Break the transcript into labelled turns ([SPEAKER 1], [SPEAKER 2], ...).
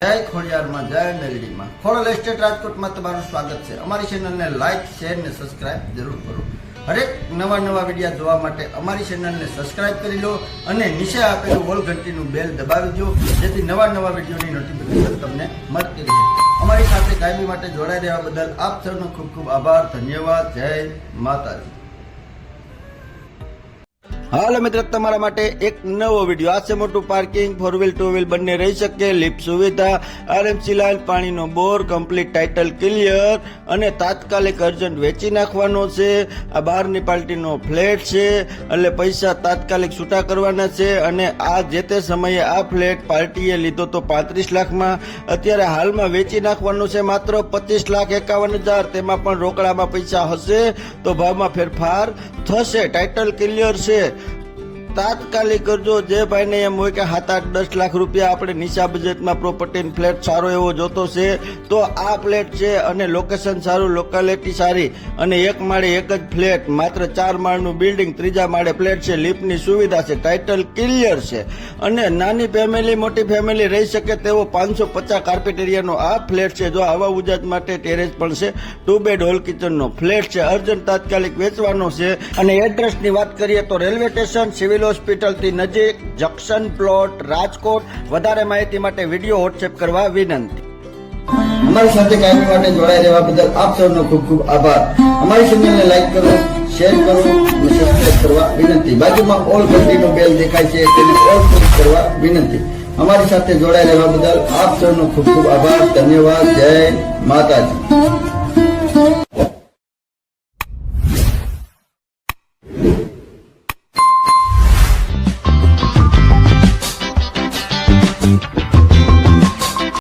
[SPEAKER 1] જય ખોડિયારમાં જય મેલડીમાં ખોડલ એસ્ટેટ રાજકોટમાં તમારું સ્વાગત છે। અમારી ચેનલને લાઈક શેર ને સબસ્ક્રાઇબ જરૂર કરો। હરેક નવા વિડીયો જોવા માટે અમારી ચેનલને સબસ્ક્રાઇબ કરી લો અને નીચે આપેલું ઓલ ઘંટીનું બેલ દબાવી દો, જેથી નવા વિડીયોની નોટિફિકેશન તમને મળતી રહે। અમારી સાથે કાયમી માટે જોડાઈ રહેવા બદલ આપ સૌનો ખૂબ ખૂબ આભાર, ધન્યવાદ। જય માતાજી। હાલો મિત્રો, તમારા માટે એક નવો વિડીયો। આ છે મોટું પાર્કિંગ, 4 વ્હીલ 2 વ્હીલ બંને રહી શકે, લિફ્ટ સુવિધા, આરએમસી લાઈન, પાણીનો બોર, કમ્પ્લીટ ટાઇટલ ક્લિયર અને તાત્કાલિક અર્જન્ટ વેચી નાખવાનો છે। આ બહારની પાર્ટીનો ફ્લેટ છે એટલે પૈસા તાત્કાલિક છૂટા કરવાના છે અને આ જે તે સમયે આ ફ્લેટ પાર્ટીએ લીધો તો 35 લાખમાં, અત્યારે હાલમાં વેચી નાખવાનું છે માત્ર 25,51,000। તેમાં પણ રોકડામાં પૈસા હશે તો ભાવમાં ફેરફાર થશે। ટાઇટલ ક્લિયર છે, તાત્કાલિક કરજો। જે ભાઈને એમ હોય કે 7-8-10 લાખ રૂપિયા આપણે નીચા બજેટમાં પ્રોપર્ટી ફ્લેટ સારો એવો જોતો છે તો આ ફ્લેટ છે અને લોકેશન સારું, લોકાલિટી સારી અને એક માળે એક જ ફ્લેટ, માત્ર 4 માળનું બિલ્ડિંગ, ત્રીજા માળે ફ્લેટ છે, લિફ્ટની સુવિધા છે, ટાઇટલ ક્લિયર છે અને નાની ફેમિલી મોટી ફેમિલી રહી શકે તેવો 550 કાર્પેટ એરિયાનો આ ફ્લેટ છે। જો આવા ઉજાત માટે ટેરેસ પણ છે, 2 બેડ હોલ કિચનનો ફ્લેટ છે, અર્જન્ટ તાત્કાલિક વેચવાનો છે। અને એડ્રેસની વાત કરીએ તો રેલવે સ્ટેશન, સિવિલ હોસ્પિટલ થી નજીક, જંકશન પ્લોટ, રાજકોટ। વધારે માહિતી માટે વિડીયો વોટ્સએપ કરવા વિનંતી। અમારી સાથે કાયમી માટે જોડાઈ રહેવા બદલ આપ સૌનો ખૂબ ખૂબ આભાર। અમારી ચેનલને લાઈક કરો, શેર કરો અને સબસ્ક્રાઇબ કરવા વિનંતી। બાજુમાં ઓલ ઘંટીનો બેલ દેખાય છે તેને ઓલ ક્લિક કરવા વિનંતી। અમારી સાથે જોડાઈ રહેવા બદલ આપ સૌનો ખૂબ ખૂબ આભાર, ધન્યવાદ। જય માતાજી।